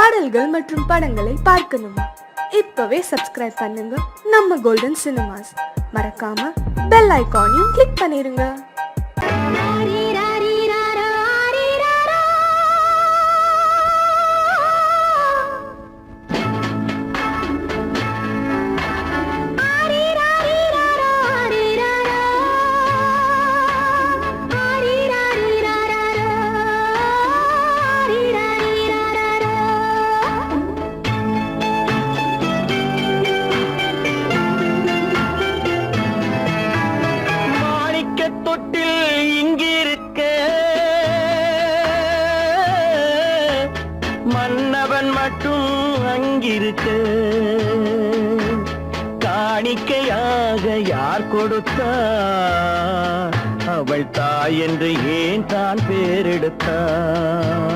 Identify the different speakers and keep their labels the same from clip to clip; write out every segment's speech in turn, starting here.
Speaker 1: பாடல்கள் மற்றும் படங்களை பார்க்கணுமா? இப்பவே சப்ஸ்கிரைப் பண்ணுங்க நம்ம கோல்டன் சினிமாஸ். மறக்காம பெல் ஐகானையும் கிளிக் பண்ணிருங்க.
Speaker 2: மன்னவன் மட்டும் அங்கிருக்க, காணிக்கையாக யார் கொடுத்தார்? அவள் தாய் என்று ஏன் தான் பேரெடுத்தார்?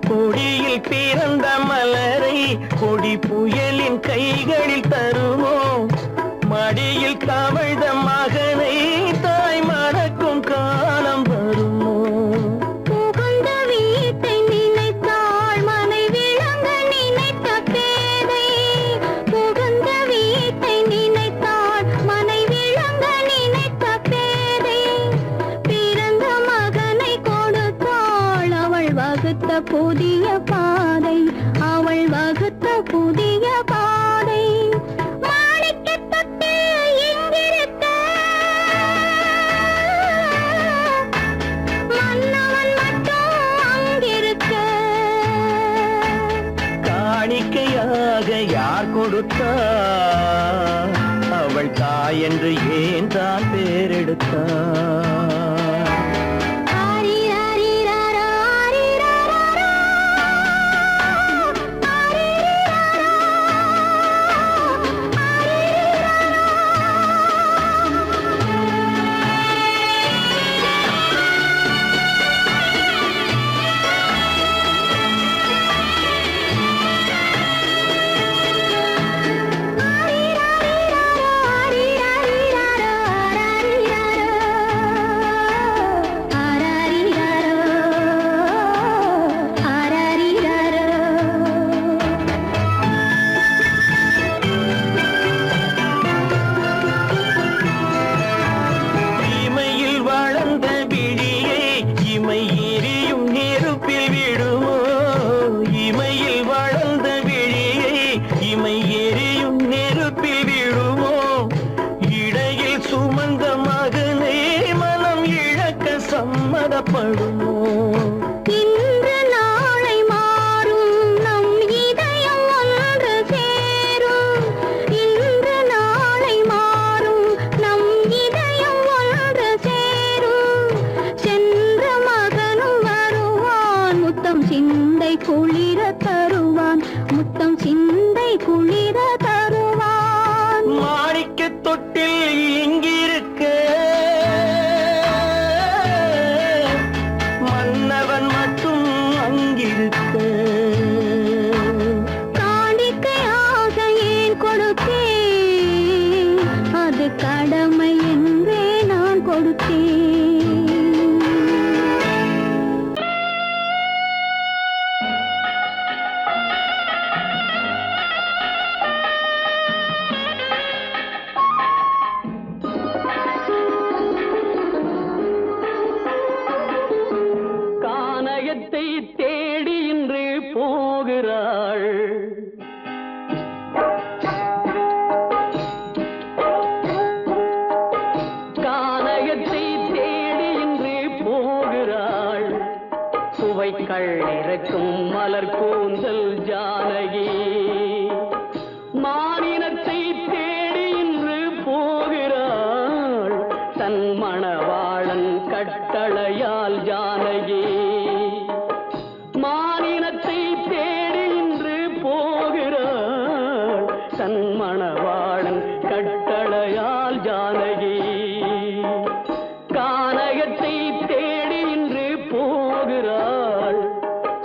Speaker 2: கொடியில் பிறந்த மலரை கொடி புயலின் கைகளில் தருமோ? மடியில் கவிழ்ந்த மகனை தாய் மறக்கும் காலம் வருமோ?
Speaker 3: புகுந்த வீட்டை நினைத்தாள் மனை விளங்க நினைத்த பேதை. புகுந்த வீட்டை நினைத்தாள் மனை விளங்க நினைத்த பேதை. பிறந்த மகனை கொடுத்தாள் அவள் வகுத்த புதிய பாதை. அவள் வகுத்த புதிய பாதை. மாணிக்கத் தொட்டில் இங்கிருக்க, மன்னவன் மட்டும் அங்கிருக்க.
Speaker 2: காணிக்கையாக யார் கொடுத்தார்? அவள் தாய் என்று ஏன் தான் பேரெடுத்தார்? சம்மதப்படுமோ?
Speaker 3: இன்று நாளை மாறும் நம் இதயம் ஒன்று சேரும். இன்று நாளை மாறும் நம் இதயம் ஒன்று சேரும். சென்ற மகனும் வருவான், முத்தம் சிந்தை குளிர தருவான். முத்தம் சிந்தை குளிர தருவான்.
Speaker 2: மாணிக்கத் தொட்டில் இங்கிருக்க, மன்னவன் மட்டும் அங்கிருக்க.
Speaker 3: காணிக்கையாக ஏன் கொடுத்தேன்? அது கடமை என்றே நான் கொடுத்தேன்.
Speaker 2: கானகத்தை தேடி இன்று போகிறாள். கானகத்தை தேடி இன்று போகிறாள். சுவைக்கள் இறக்கும் மலர் கூந்தல் ஜானகி. மானினத்தை தேடி இன்று போகிறாள். தன் மணவாளன் கட்டளையால் ஜானகி. மானினத்தை தேடி இன்று போகிறாள். தன் மணவாளன் கட்டளையால் ஜானகி. கானகத்தை தேடி இன்று போகிறாள்.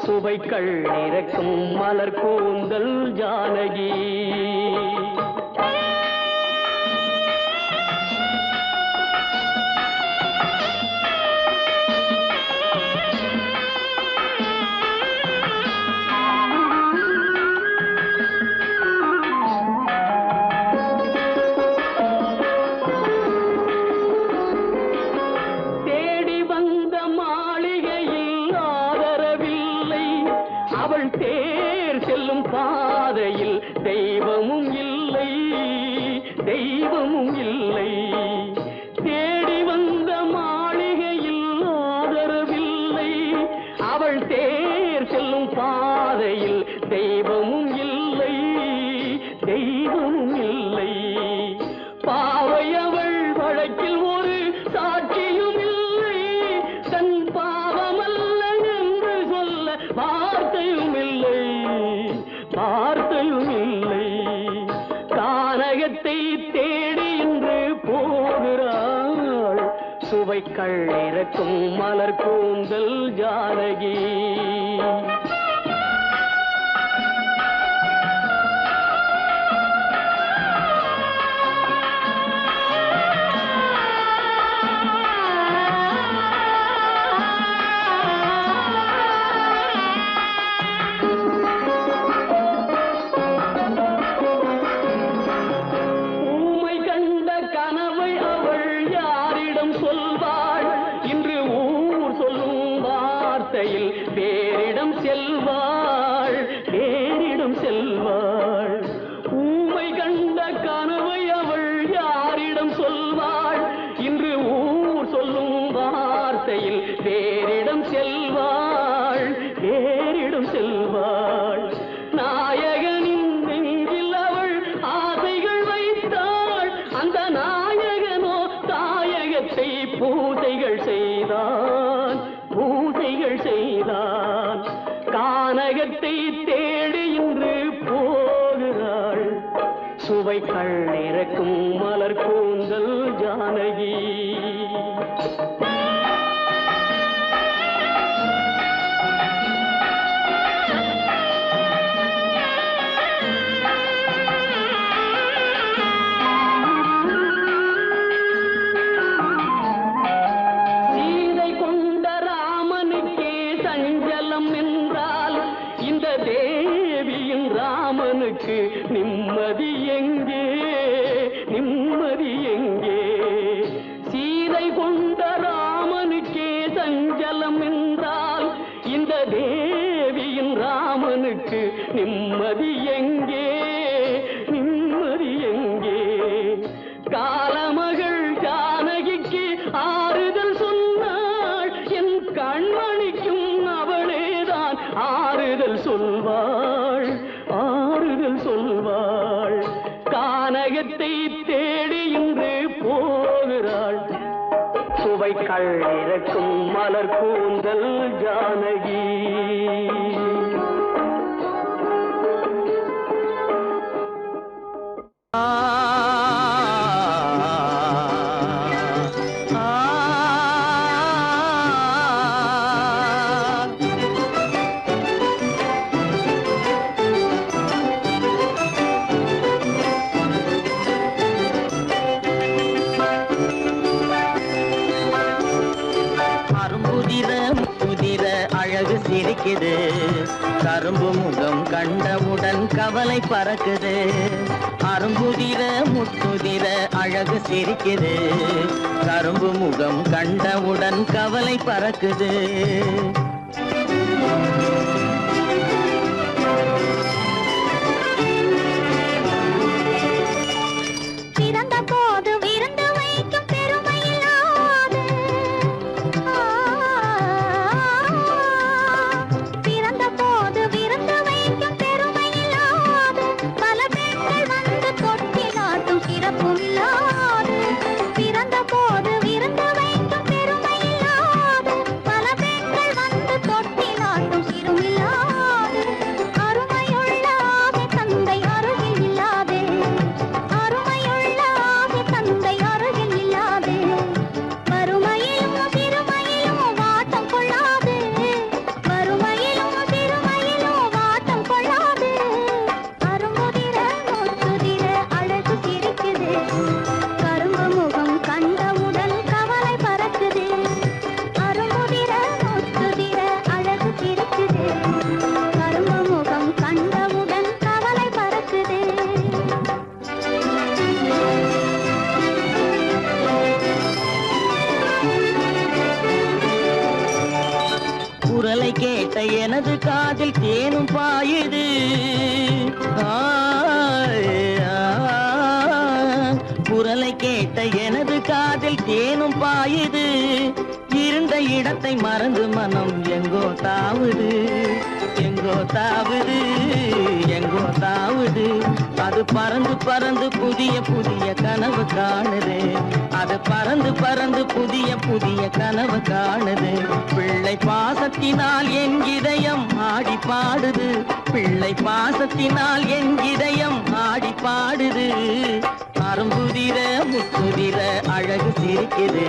Speaker 2: சுவைக்கள் இறக்கும் மலர் கூந்தல் ஜானகி. தேர் செல்லும் பாதையில் தெய்வமும் இல்லை, தெய்வமும் இல்லை. தேடி வந்த மாளிகையில் ஆதரவில்லை. அவள் தேர் செல்லும் பாதையில் தெய்வமும் இல்லை, தெய்வமும் இல்லை. பாவை அவள் வழக்கில் ஒரு சாட்சியும் இல்லை. தன் பாவமல்ல என்று சொல்ல வார்த்தையும் இல்லை, வார்த்தையும் இல்லை. கானகத்தை தேடி இன்று போகிறாள். சுவைக்கள் இறக்கும் மலர் கூந்தல் ஜானகி. வேறிடம் செல்வாள், வேறிடம் செல்வாள். ஊமை கண்ட கனவை அவள் யாரிடம் சொல்வாள்? இன்று ஊர் சொல்லும் வார்த்தையில் வேறிடம் செல்வாள், வேறிடம் செல்வாள். நாயகனின் நெஞ்சில் அவள் ஆசைகள் வைத்தாள். அந்த நாயகனோ தாயகத்தை பூசைகள் செய்தான், பூசைகள் செய்தான். கானகத்தை தேடி இன்று போகிறாள். சுவைக்கள் இறக்கும் மலர் கூந்தல் ஜானகி. ராமனுக்கு நிம்மதி எங்கே, நிம்மதி எங்கே? சீதை கொண்ட ராமனுக்கே சஞ்சலம் என்றால் இந்த தேவியின் ராமனுக்கு நிம்மதி எங்கே, நிம்மதி எங்கே? காலமகள் ஜானகிக்கு ஆறுதல் சொன்னாள். என் கண்மணிக்கும் அவளேதான் ஆறுதல் சொல்வாள், ஆறுதல் சொல்வாள். கானகத்தை தேடி இன்று போகிறாள். சுவைக்கள் இறக்கும் மலர் கூந்தல் ஜானகி. சிரிக்குது கரும்பு முகம் கண்டவுடன் கவலை பறக்குது. அரும்புதிர முத்துதிர அழகு சிரிக்குது கரும்பு முகம் கண்டவுடன் கவலை பறக்குது.
Speaker 3: பிறந்த போது விருந்து வைக்கும் பெருமையில்லாது பிறந்த போது விருந்து வைக்கும் பெருமையில்லாது பல பெண்கள் வந்து தொட்டிலாட்டும் சிறப்பும் இல்லாது பிறந்த போது விருந்து வைக்கும் பெருமையில்லாது பல பெண்கள் வந்து தொட்டிலாட்டும் சிறுமில்லாது அருமையுள்ள ஆசை தந்தை அருகில் இல்லாதே அருமையுள்ள ஆசை தந்தை அருகில் இல்லாதே வறுமையிலும் சிறுமையிலும் வாட்டம் கொள்ளாது வறுமையிலும் சிறுமையிலும் வாட்டம் கொள்ளாது அருமுதிர முத்துதிர அழகு சிரிக்குது கரும்பு முகம் கண்டவுடன் கவலை பறக்குது அருமுதிர முத்துதிர அழகு சிரிக்குது கரும்பு முகம் கண்டவுடன் கவலை பறக்குது
Speaker 2: குரலை கேட்ட எனது காதில் தேனும் பாயுது குரலை கேட்ட எனது காதில் தேனும் பாயுது இருந்த இடத்தை மறந்து மனம் எங்கோ தாவுது எங்கோ தாவுது எங்கோ தாவுது அது பறந்து பறந்து புதிய புதிய கனவு காணுது அது பறந்து பறந்து புதிய புதிய கனவு காணுது பிள்ளை பாசத்தினால் என் இதயம் ஆடி பாடுது பிள்ளை பாசத்தினால் என் இதயம் ஆடி பாடுது அரும்புதிர முத்துதிர அழகு சிரிக்குது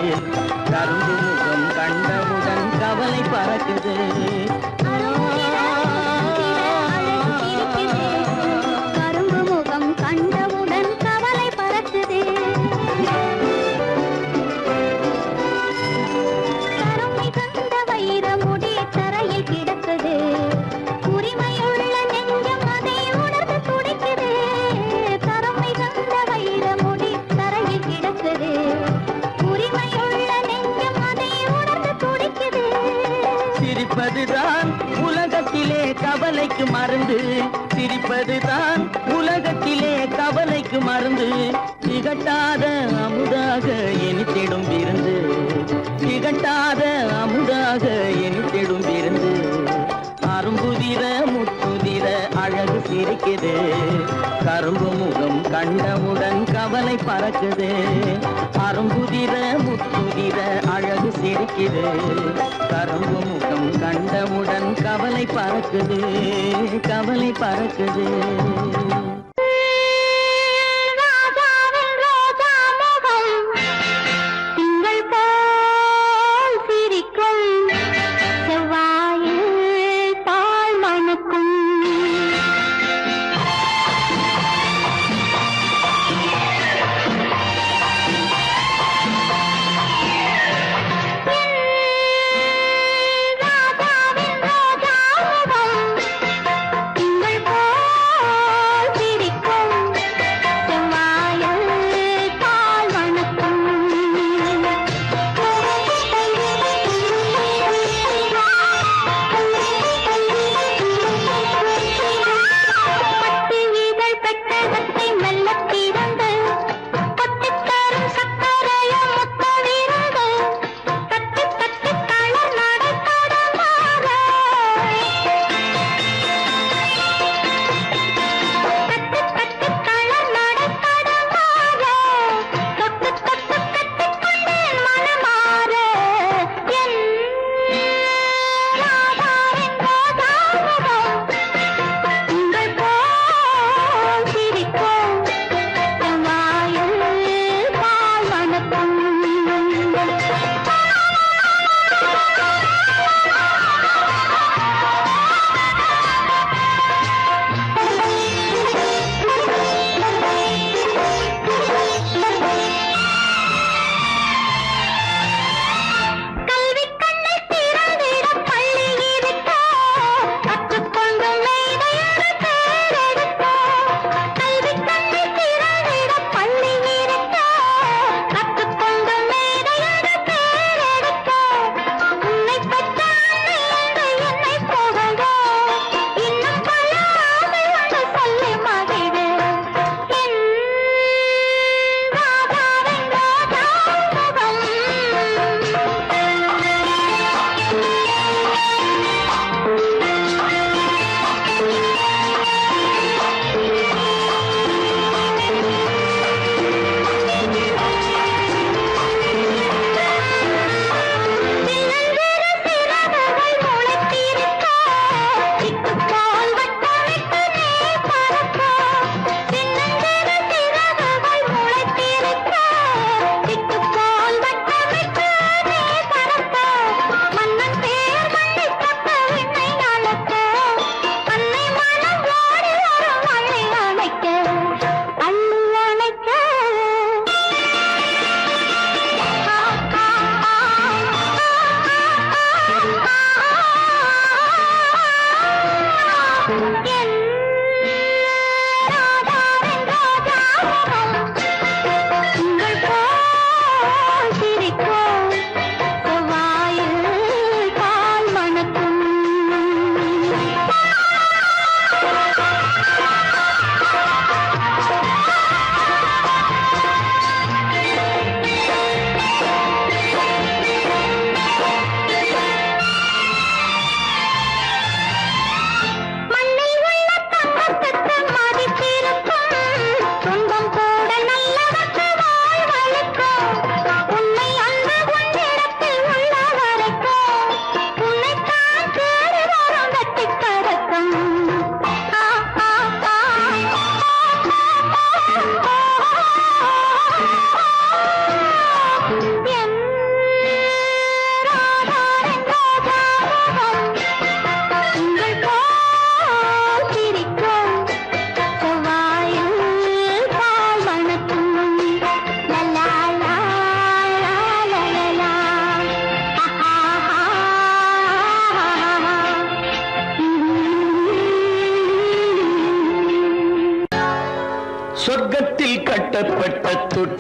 Speaker 2: கரும்பு முகம் கண்டவுடன் கவலை பறக்குது
Speaker 3: கரும்பு முகம் கண்டவுடன் கவலை பறக்குது கருமை கண்ட வைர முடி தரையில் கிடக்குது உரிமையுள்ள நெஞ்சம் அதை உணர்ந்து துடிக்குது கருமை கண்ட வைர முடி தரையில் கிடக்குது உரிமையுள்ள நெஞ்சம் அதை உணர்ந்து துடிக்குது
Speaker 2: சிரிப்பதுதான் உலகத்திலே கவலைக்கு மருந்து சிரிப்பதுதான் உலகத்திலே கவலைக்கு மருந்து திகட்டாத அமுதாக இனித்திடும் விருந்து திகட்டாத அமுதாக இனித்திடும் விருந்து அரும்புதிர முத்துதிர அழகு சிரிக்குது கரும்பு முகம் கண்டவுடன் கவலை பறக்குது அரும்புதிர முத்துதிர அழகு சிரிக்குது கரும்பு முகம் கண்டவுடன் கவலை பறக்குது கவலை பறக்குது
Speaker 3: ராஜாவின் ரோஜா முகம் திங்கள் போல் சிரிக்கும் செவ்வாயில் பால் மணக்கும் ராஜாவின் ரோஜா முகம் திங்கள் போல் சிரிக்கும்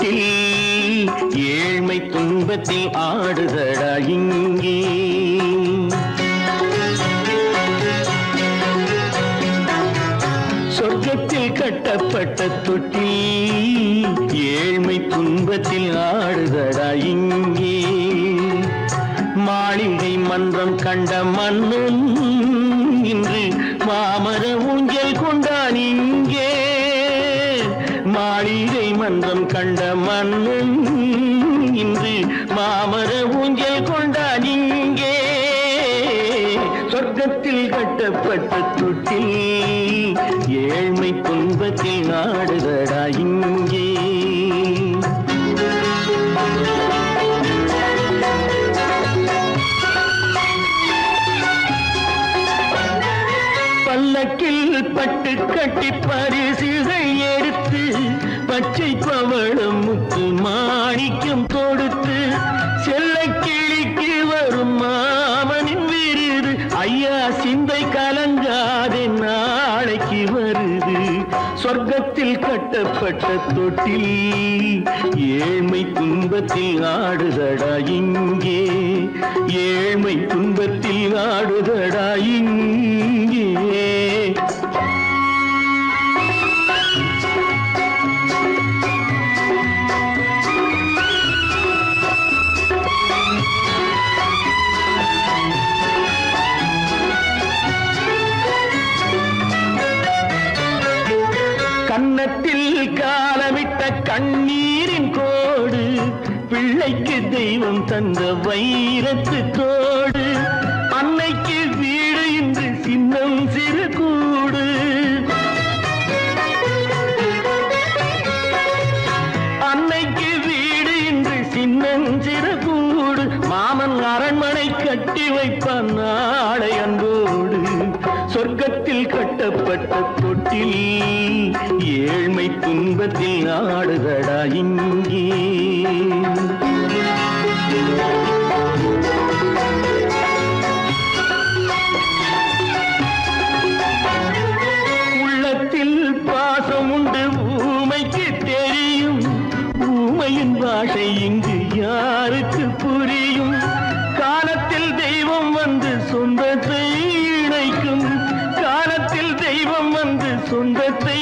Speaker 2: தொட்டில் ஏழ்மை துன்பத்தில் ஆடுதடா இங்கே. சொர்க்கத்தில் கட்டப்பட்ட தொட்டில் ஏழ்மை துன்பத்தில் ஆடுதடா இங்கே. மாளிகை மன்றம் கண்ட மன்னன் இன்று மாமர ஊஞ்சல் கொண்டான் இங்கே. மாளிகை மன்றம் கண்ட மன்னன் இன்று மாமர ஊஞ்சல் கொண்டான் இங்கே. சொர்க்கத்தில் கட்டப்பட்ட தொட்டில் ஏழ்மை துன்பத்தில் ஆடுதடா இங்கே. பல்லக்கில் பட்டு கட்டி பரிசுகள் எடுத்து பச்சை பவளம் முத்து மாணிக்கம் தொடுத்து செல்ல கிளிக்கு வரும் மாமனின் விருது. ஐயா சிந்தை கலங்காதே நாளைக்கு வருது. சொர்க்கத்தில் கட்டப்பட்ட தொட்டில் ஏழ்மை துன்பத்தில் ஆடுதடா இங்கே. ஏழ்மை துன்பத்தில் ஆடுதடா இங்கே. கன்னத்தில் காலமிட்ட கண்ணீரின் கோடு பிள்ளைக்கு தெய்வம் தந்த வைரத்து தோடு. அன்னைக்கு வீடு இன்று சின்னம் சிறு கூடு. அன்னைக்கு வீடு இன்று சின்னம் சிறு கூடு. மாமன் அரண்மனை கட்டி வைப்பான் நாளை அன்போடு. சொர்க்கத்தில் கட்டப்பட்ட தொட்டில் ஏழ்மை துன்பத்தில் ஆடுதடா இங்கே. உள்ளத்தில் பாசம் உண்டு ஊமைக்கு தெரியும். ஊமையின் பாஷை இங்கு யாருக்கு புரியும்? காலத்தில் தெய்வம் வந்து சொந்தத்தை இணைக்கும். காலத்தில் தெய்வம் வந்து சொந்தத்தை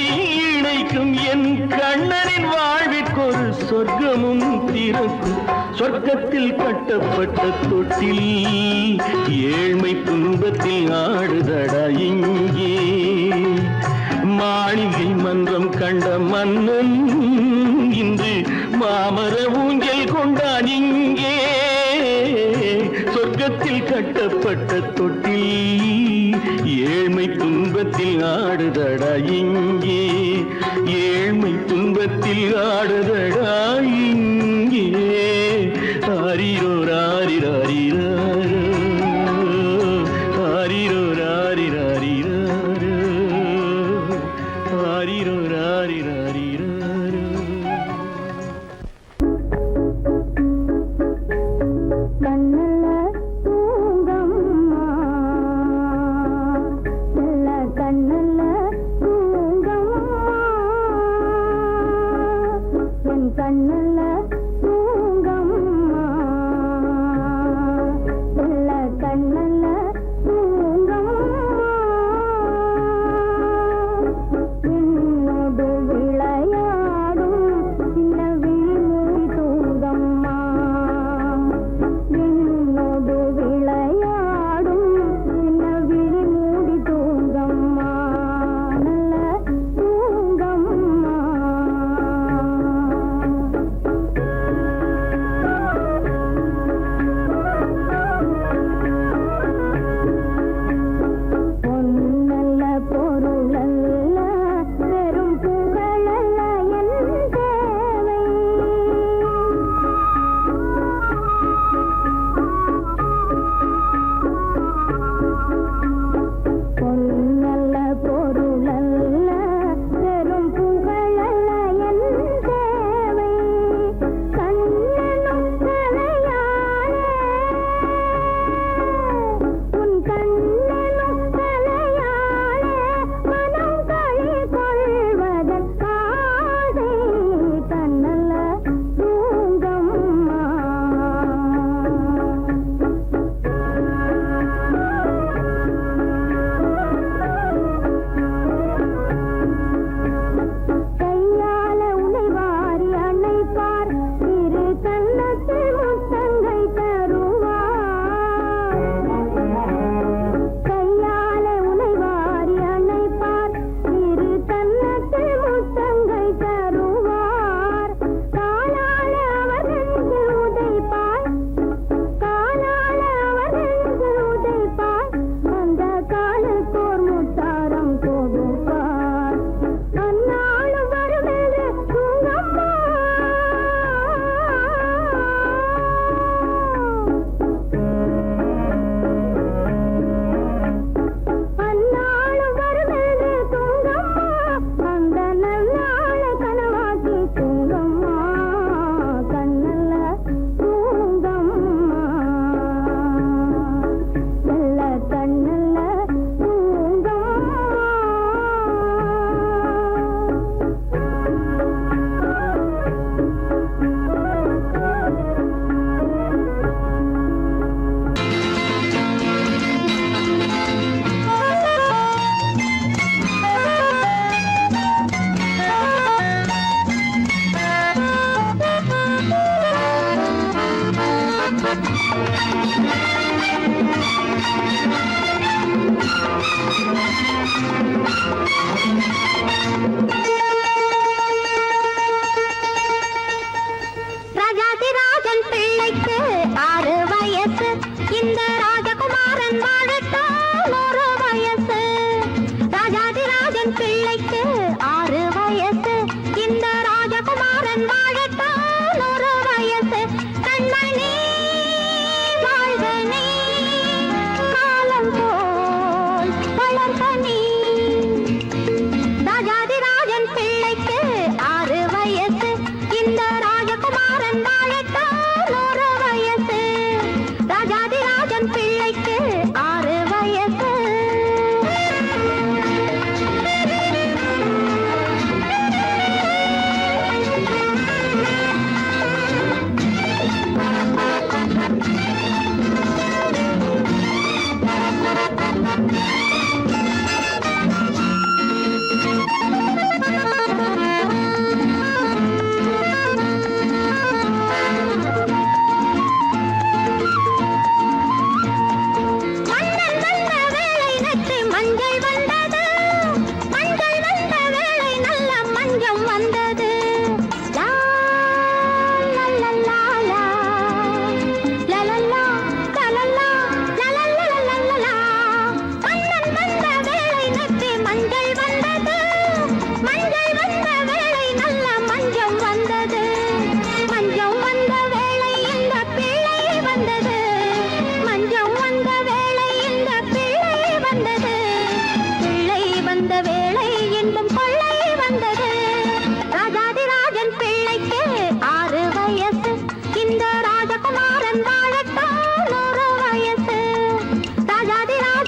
Speaker 2: இணைக்கும். என் கண்ணனின் வாழ்விற்கொரு சொர்க்கமும் திறக்கும். சொர்க்கத்தில் கட்டப்பட்ட தொட்டில் ஏழ்மை துன்பத்தில் ஆடுதடா இங்கே. மாளிகை மன்றம் கண்ட மன்னன் இன்று மாமர ஊஞ்சல் கொண்டான் இங்கே. சொர்க்கத்தில் கட்டப்பட்ட தொட்டில் ஏழ்மை துன்பத்தில் ஆடுதடா இங்கே. ஏழ்மை துன்பத்தில் ஆடுதடா இங்கே. ஆரிரோ ராரிராரிரோ ஆரிரோ ராரிராரிரோ ஆரிரோ ராரிராரிரோ.
Speaker 3: கண்ணல்ல தூங்கம்மா, நல்ல கண்ணல்ல தூங்கம்மா, என் கண்ணல்ல தூங்கம்மா.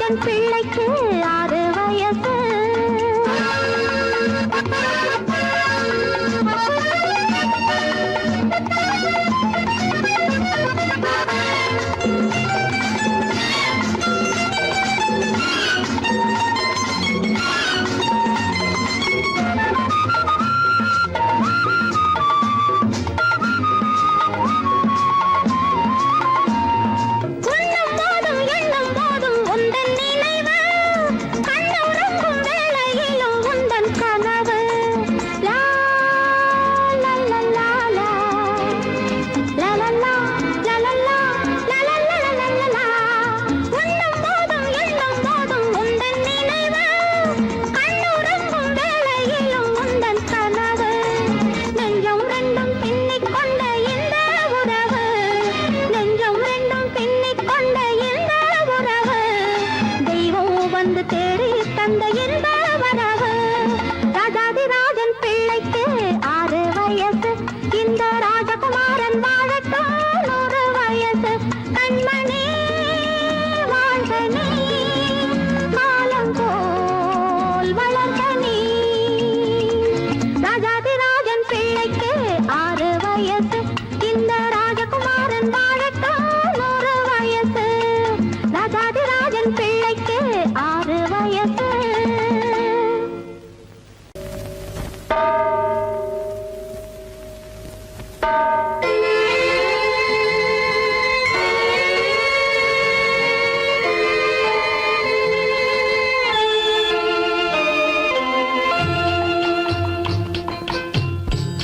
Speaker 3: ராஜன் பிள்ளைக்கு 6 வயசு.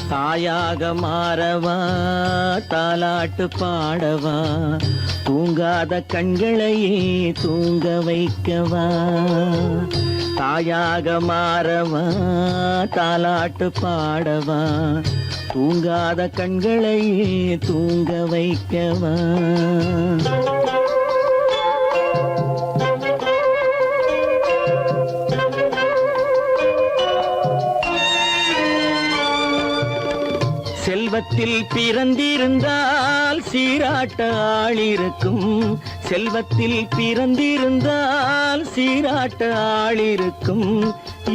Speaker 2: தாயாக மாறவா தாலாட்டு பாடவா தூங்காத கண்களையே தூங்க வைக்கவா. தாயாக மாறவா தாலாட்டு பாடவா தூங்காத கண்களையே தூங்க வைக்கவா. செல்வத்தில் பிறந்திருந்தால் சீராட்ட ஆள் இருக்கும். செல்வத்தில் பிறந்திருந்தால் சீராட்ட ஆள் இருக்கும்.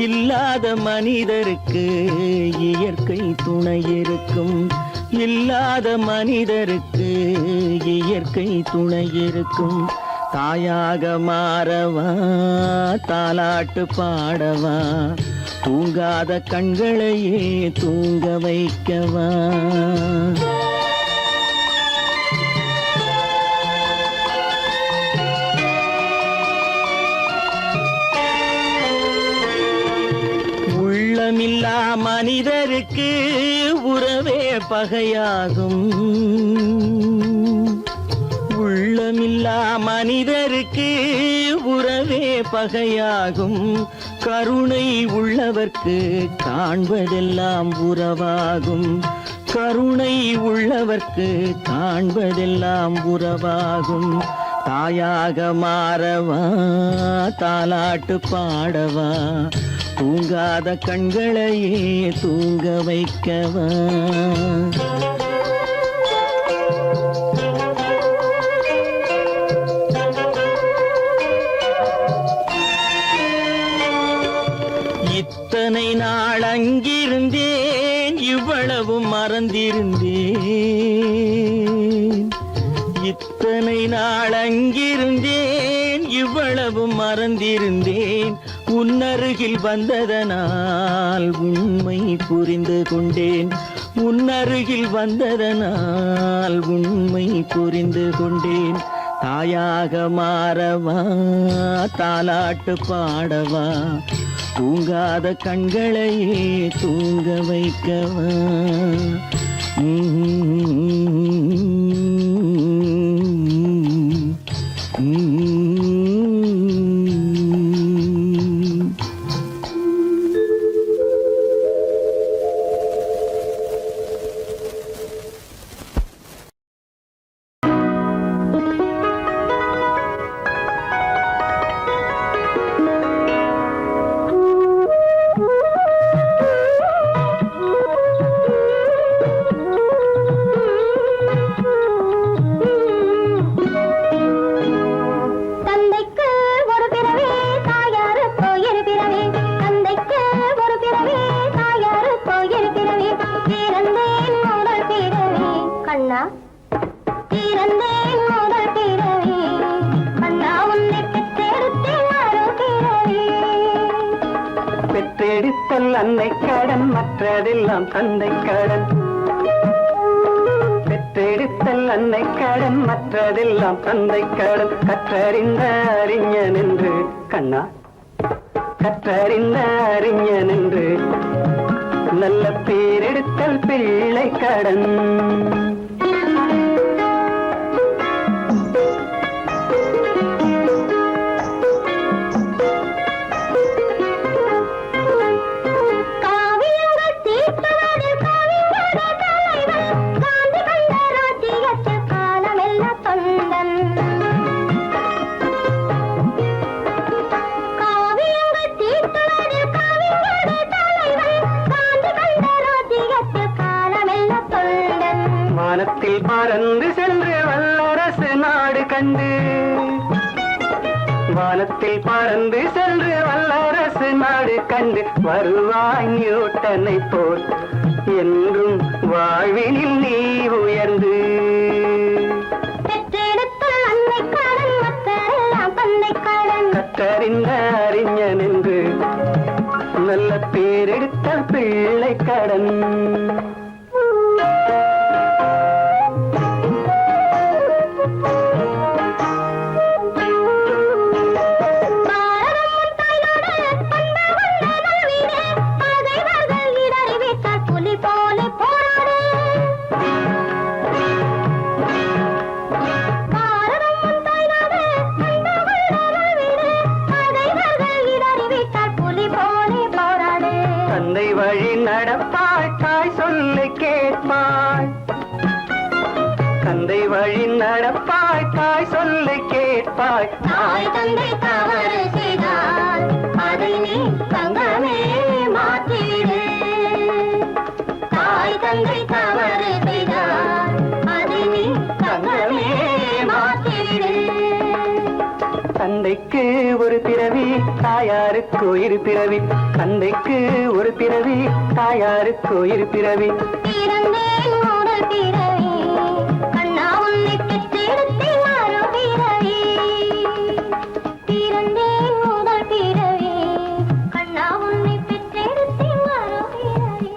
Speaker 2: இல்லாத மனிதருக்கு இயற்கை துணை இருக்கும். இல்லாத மனிதருக்கு இயற்கை துணை இருக்கும். தாயாக மாறவா தாலாட்டு பாடவா தூங்காத கண்களையே தூங்க வைக்கவா. உள்ளமில்லா மனிதருக்கு உறவே பகையாகும். உள்ளமில்லா மனிதருக்கு உறவே பகையாகும். கருணை உள்ளவர்க்கு காண்பதெல்லாம் உறவாகும். கருணை உள்ளவர்க்கு காண்பதெல்லாம் உறவாகும். தாயாக மாறவா தாலாட்டு பாடவா தூங்காத கண்களையே தூங்க வைக்கவா. இத்தனை நாள் அங்கிருந்தேன் இவ்வளவு மறந்திருந்தேன். இத்தனை நாள் அங்கிருந்தேன் இவ்வளவு மறந்திருந்தேன். உன்னருகில் வந்ததனால் உண்மை புரிந்து கொண்டேன். உன்னருகில் வந்ததனால் உண்மை புரிந்து கொண்டேன். தாயாக மாறவா தாலாட்டு பாடவா தூங்காத கண்களையே தூங்க வைக்கவா. பெற்றெடுத்தல் அன்னை கடன், மற்றதெல்லாம் தந்தை கடன். பெற்றெடுத்தல் அன்னை கடன், மற்றதெல்லாம் தந்தை கடன். கற்றறிந்த அறிஞன் என்று கண்ணா, கற்றறிந்த அறிஞன் என்று நல்ல பேரெடுத்தல் பிள்ளை கடன். வானத்தில் பறந்து சென்று வல்லரசு நாடு கண்டு, வானத்தில் பறந்து சென்று வல்லரசு நாடு கண்டு வருவாய் நியூட்டனை போல் என்றும் வாழ்வினில் நீ உயர்ந்து. கற்றறிந்த அறிஞன் என்று நல்ல பேரெடுத்த பிள்ளை கடன். தந்தை வழி நடப்பாய், தாய் சொல்லை கேட்பாய். தந்தை வழி நடப்பாய், தாய் சொல்லை கேட்பாய்.
Speaker 3: தாய் தந்தை தவறு செய்தால் அதை நீ தங்கமே மாற்றிவிடு. தாய் தந்தை தவறு செய்தால் அதை நீ தங்கமே மாற்றிவிடு.
Speaker 2: தந்தைக்கு ஒரு பிறவி, தாயாருக்கு இரு பிறவி. தந்தைக்கு ஒரு பிறவி, தாயாருக்கு இரு பிறவி.
Speaker 3: பிறந்தேன் முதல் பிறவி, கண்ணா உன்னை பெற்றெடுத்தேன் மறு பிறவி. பிறந்தேன் முதல் பிறவி, கண்ணா உன்னை பெற்றெடுத்தேன் மறு பிறவி.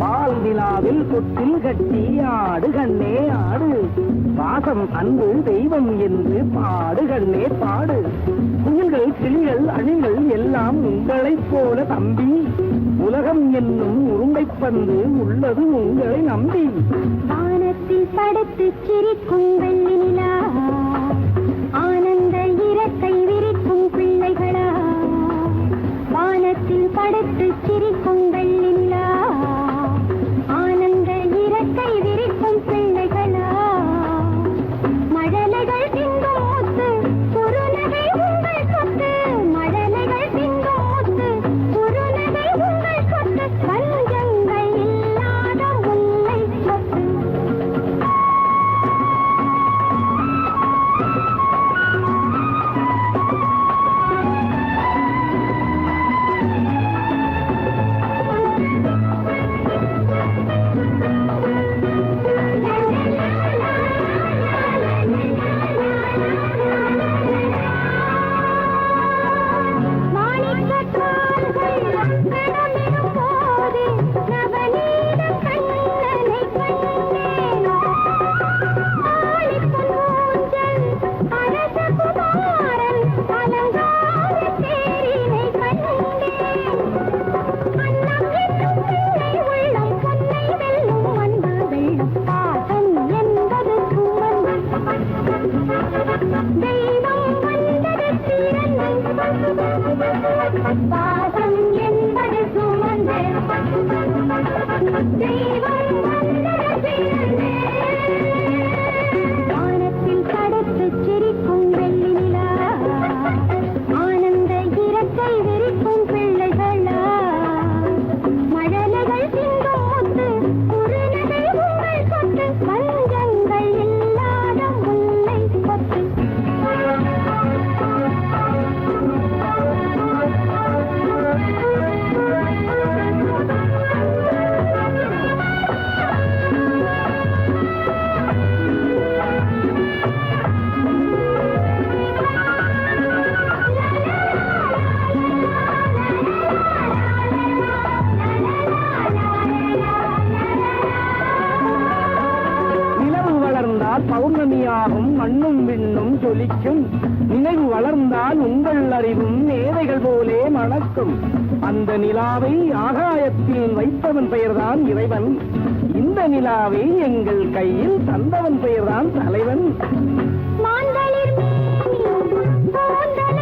Speaker 2: பால் நிலாவில் தொட்டில் கட்டி ஆடு கண்ணே ஆடு, பாசம் அன்பு தெய்வம் என்று பாடு கண்ணே பாடு. குயில்கள் கிளிகள் அணிகள் எல்லாம் உங்களைப் போல தம்பி, உலகம் என்னும் உருண்டைப்பந்து உள்ளது உங்களை நம்பி.
Speaker 3: வானத்தில் படுத்து சிரிக்கும் வெள்ளி நிலா, ஆனந்த இறக்கை விரிக்கும் பிள்ளைகளா. வானத்தில் படுத்து சிரிக்கும் வெள்ளி நிலா, ஆனந்த இறக்கை விரிக்கும் பிள்ளைகளா. மழலைகள் திங்கும் முத்து, குறுநகை உங்கள் சொத்து. மழலைகள் திங்கும் முத்து, குறுநகை உங்கள் சொத்து. பஞ்சங்கள் இல்லாத முல்லை சொத்து. பாசம் என்பது சுமந்து தெய்வம் வந்தது பிறந்து. வானத்தில் படுத்து சிரிக்கும் வெள்ளி நிலா, ஆனந்த இறக்கை விரிக்கும் பிள்ளைகளா. மழலைகள் திங்கும்
Speaker 2: ஒலிக்கும். நினைவு வளர்ந்தால் உங்கள் அறிவும் மேதைகள் போலே மணக்கும். அந்த நிலாவை ஆகாயத்தில் வைத்தவன் பெயர்தான் இறைவன். இந்த நிலாவை எங்கள் கையில் தந்தவன் பெயர்தான் தலைவன்.
Speaker 3: மாந்தளிர் மேனி, கூந்தலை